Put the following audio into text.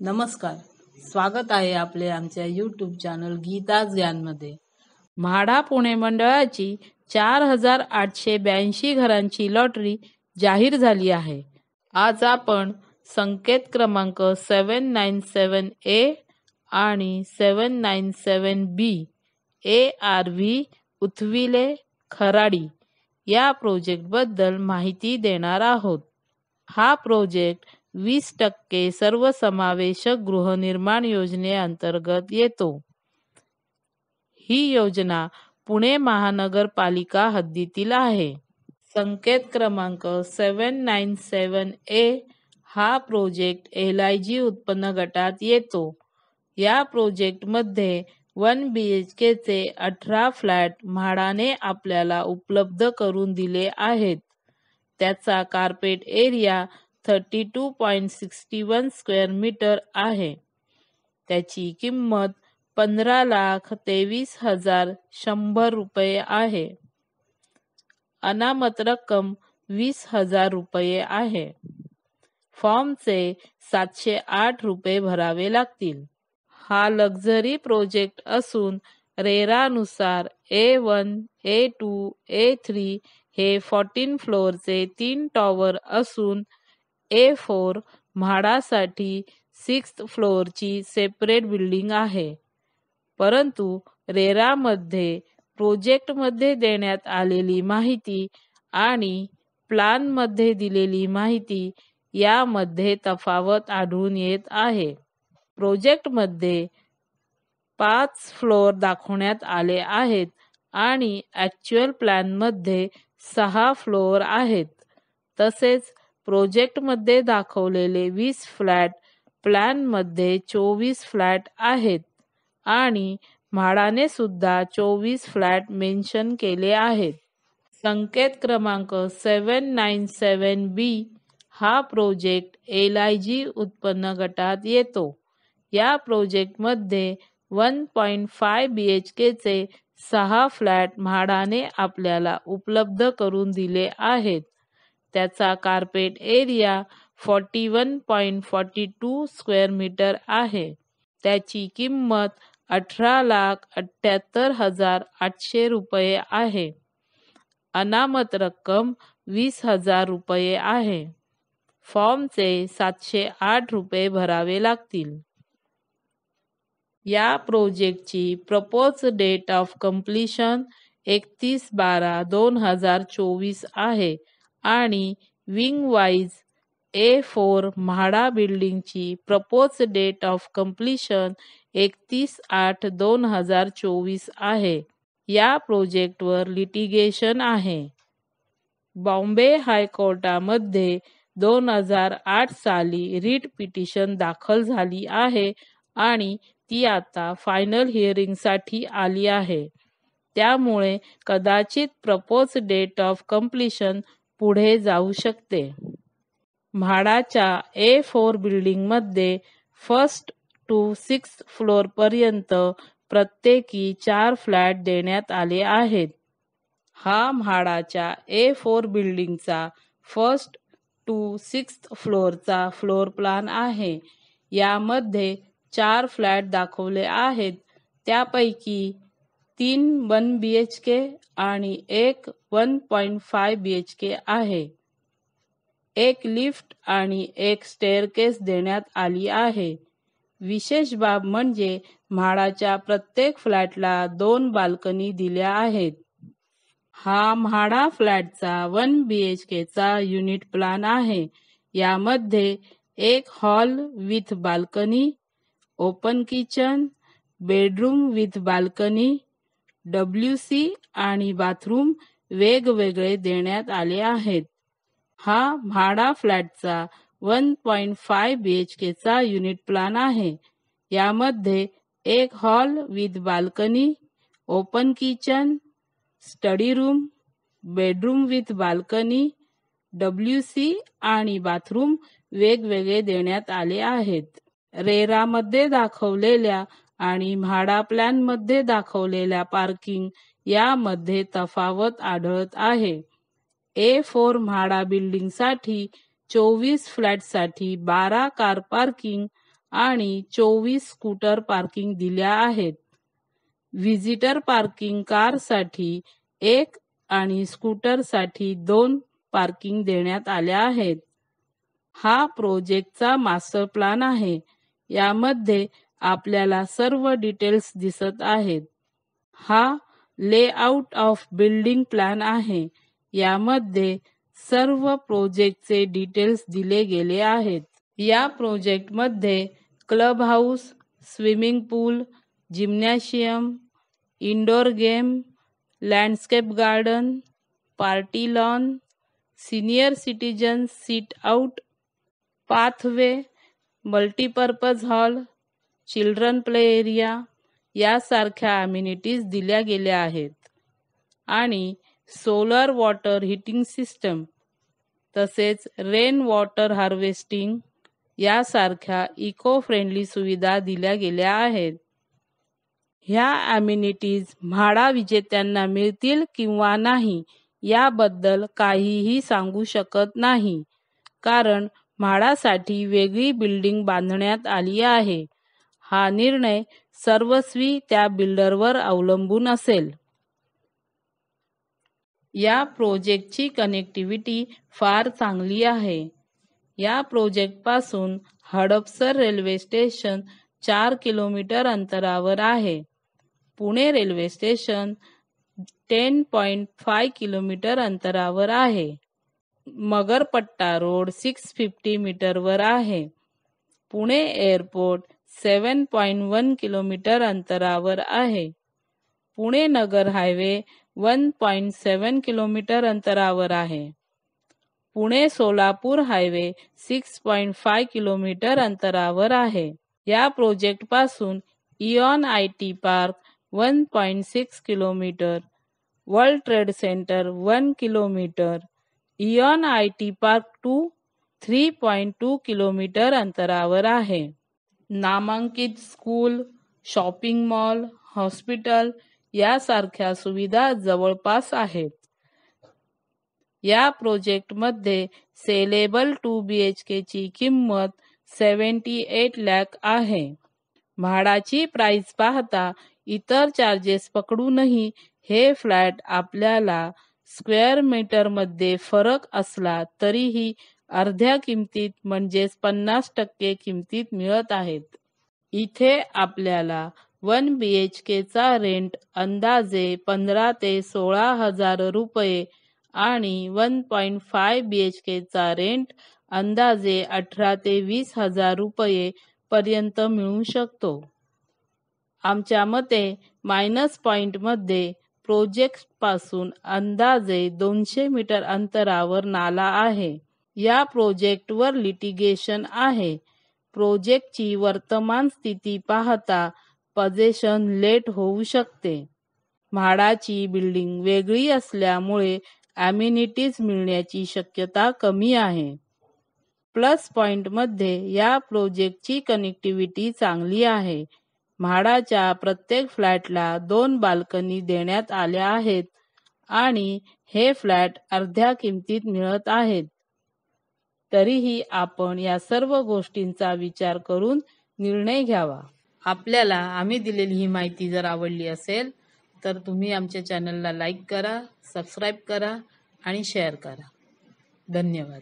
नमस्कार, स्वागत आहे आपले आमच्या यूट्यूब चॅनल गीताच ज्ञानमध्ये। म्हाडा पुणे मंडळाची 4882 घरांची लॉटरी जाहीर झाली आहे। आज आपण संकेत क्रमांक 797A आणि 797B ARV उथविले खराडी या प्रोजेक्ट बद्दल माहिती देणार आहोत। हा प्रोजेक्ट 20% सर्वसमावेशक गृहनिर्माण योजनेअंतर्गत येतो। ही योजना पुणे महानगरपालिका हद्दीतील आहे। संकेत क्रमांक 797A हा प्रोजेक्ट LIG उत्पन्न गटात येतो। या प्रोजेक्टमध्ये 1 BHK चे 18 फ्लॅट म्हाडाने आपल्याला उपलब्ध करून दिले आहेत। त्याचा कार्पेट एरिया 32.61 स्क्वेअर मीटर आहे। त्याची किंमत 15,23,100 रुपये आहे। अनामत रक्कम 20,000 रुपये आहे। फॉर्मचे 708 रुपये भरावे लागतील। हा लक्झरी प्रोजेक्ट असून रेरानुसार A1, A2, A3 हे 14 फ्लोअरचे 3 टॉवर असून A4 म्हाडासाठी 6th फ्लोअरची सेपरेट बिल्डिंग आहे। परंतु रेरामध्ये प्रोजेक्टमध्ये देण्यात आलेली माहिती आणि प्लॅनमध्ये दिलेली माहिती यामध्ये तफावत आढळून येत आहे। प्रोजेक्टमध्ये 5 फ्लोअर दाखवण्यात आले आहेत आणि ॲक्च्युअल प्लॅनमध्ये 6 फ्लोअर आहेत। तसेच प्रोजेक्टमध्ये दाखवलेले 20 फ्लॅट प्लॅनमध्ये 24 फ्लॅट आहेत आणि म्हाडाने सुद्धा 24 फ्लॅट मेन्शन केले आहेत। संकेत क्रमांक 797B हा प्रोजेक्ट LIG उत्पन्न गटात येतो। या प्रोजेक्टमध्ये 1.5 BHK चे 6 फ्लॅट म्हाडाने आपल्याला उपलब्ध करून दिले आहेत। त्याचा कार्पेट एरिया 41.42 स्क्वेअर मीटर आहे। त्याची किंमत 18,78,800 रुपये आहे। अनामत रक्कम 20,000 रुपये आहे। फॉर्मचे 708 रुपये भरावे लागतील। या प्रोजेक्टची प्रपोज डेट ऑफ कंप्लीशन 31/12/2024 आहे आणि विंग वाईज A4 म्हाडा बिल्डिंगची प्रपोज डेट ऑफ कंप्लीशन 31/8/2024 आहे। या प्रोजेक्टवर लिटिगेशन आहे। बॉम्बे हायकोर्टामध्ये 2008 साली रिट पिटिशन दाखल झाली आहे आणि ती आता फायनल हिअरिंगसाठी आली आहे। त्यामुळे कदाचित प्रपोज डेट ऑफ कंप्लीशन पुढे जाऊ शकते। म्हाडाच्या A4 बिल्डिंगमध्ये 1st to 6th फ्लोअर पर्यंत प्रत्येकी 4 फ्लॅट देण्यात आले आहेत। हा म्हाडाच्या A4 बिल्डिंगचा 1st to 6th फ्लोअरचा floor plan आहे। यामध्ये 4 फ्लॅट दाखवले आहेत। त्यापैकी 3 1 BHK आणि एक 1.5 BHK आहे। एक लिफ्ट आणि एक स्टेअरकेस देण्यात आली आहे। विशेष बाब म्हणजे म्हाडाच्या प्रत्येक फ्लॅटला 2 बाल्कनी दिल्या आहेत। हा म्हाडा फ्लॅटचा 1 BHK चा युनिट प्लॅन आहे। यामध्ये एक hall with balcony, open kitchen, bedroom with balcony, WC आणि बाथरूम वेगवेगळे देण्यात आले आहेत। हा म्हाडा फ्लॅटचा 1.5 BHK चा युनिट प्लॅन आहे। यामध्ये एक hall with balcony, open kitchen, study room, bedroom with balcony, WC आणि बाथरूम वेगवेगळे देण्यात आले आहेत। रेरामध्ये दाखवलेल्या आणि म्हाडा प्लॅनमध्ये दाखवलेल्या पार्किंग यामध्ये तफावत आढळत आहे। A4 म्हाडा बिल्डिंगसाठी 24 फ्लॅटसाठी 12 कार पार्किंग आणि 24 स्कूटर पार्किंग दिल्या आहेत. व्हिजिटर पार्किंग कारसाठी 1 आणि स्कूटरसाठी 2 पार्किंग देण्यात आल्या आहेत. हा प्रोजेक्टचा मास्टर प्लॅन आहे. यामध्ये आपल्याला सर्व डिटेल्स दिसत आहेत. हा लेआउट ऑफ बिल्डिंग प्लॅन आहे. यामध्ये सर्व प्रोजेक्टचे डिटेल्स दिले गेले आहेत. या प्रोजेक्टमध्ये club house, swimming pool, gymnasium, indoor game, landscape garden, party lawn, senior citizen sit out, pathway, multipurpose hall, children play area यासारख्या अम्युनिटीज दिल्या गेल्या आहेत. आणि सोलर वॉटर हीटिंग सिस्टम तसेच रेन वॉटर हार्वेस्टिंग यासारख्या इको फ्रेंडली सुविधा दिल्या गेल्या आहेत. ह्या अम्युनिटीज म्हाडा विजेत्यांना मिळतील किंवा नाही याबद्दल काहीही सांगू शकत नाही, कारण म्हाडासाठी वेगळी बिल्डिंग बांधण्यात आली आहे. हा निर्णय सर्वस्वी त्या बिल्डरवर अवलंबून असेल. या प्रोजेक्टची कनेक्टिव्हिटी फार चांगली आहे. या प्रोजेक्टपासून हडपसर रेल्वे स्टेशन 4 किलोमीटर अंतरावर आहे. पुणे रेल्वे स्टेशन 10.5 किलोमीटर अंतरावर आहे. मगरपट्टा रोड 650 मीटरवर आहे. पुणे एअरपोर्ट 7.1 किलोमीटर अंतरावर आहे. पुणे नगर हायवे 1.7 किलोमीटर अंतरावर आहे. पुणे सोलापूर हायवे 6.5 किलोमीटर अंतरावर आहे. या प्रोजेक्टपासून Eon IT park 1.6 kilometre, world trade centre 1 kilometre, Eon IT park 2 3.2 kilometre अंतरावर आहे. नामांकित स्कूल, शॉपिंग मॉल, हॉस्पिटल यासारख्या सुविधा जवळपास आहेत. या प्रोजेक्टमध्ये सेलेबल 2 BHK ची किंमत 78 लाख आहे. म्हाडाची प्राइस पाहता इतर चार्जेस पकडूनही हे फ्लॅट आपल्याला स्क्वेअर मीटरमध्ये फरक असला तरीही अर्ध्या किमतीत म्हणजेच 50% किमतीत मिळत आहेत. इथे आपल्याला 1 BHK चा रेंट अंदाजे 15 ते 16 हजार रुपये आणि 1.5 BHK चा रेंट अंदाजे 18 ते 20 हजार रुपये पर्यंत मिळू शकतो. आमच्या मते मायनस पॉइंटमध्ये प्रोजेक्टपासून अंदाजे 200 मीटर अंतरावर नाला आहे. या प्रोजेक्टवर लिटिगेशन आहे. प्रोजेक्टची वर्तमान स्थिती पाहता पजेशन लेट होऊ शकते. म्हाडाची बिल्डिंग वेगळी असल्यामुळे अम्युनिटीज मिळण्याची शक्यता कमी आहे. प्लस पॉइंटमध्ये या प्रोजेक्टची कनेक्टिव्हिटी चांगली आहे. म्हाडाच्या प्रत्येक फ्लॅटला 2 बाल्कनी देण्यात आल्या आहेत आणि हे फ्लॅट अर्ध्या किमतीत मिळत आहेत. तरीही आपण या सर्व गोष्टींचा विचार करून निर्णय घ्यावा. आपल्याला आम्ही दिलेली ही माहिती जर आवडली असेल तर तुम्ही आमच्या चॅनलला लाईक करा, सबस्क्राईब करा आणि शेअर करा. धन्यवाद.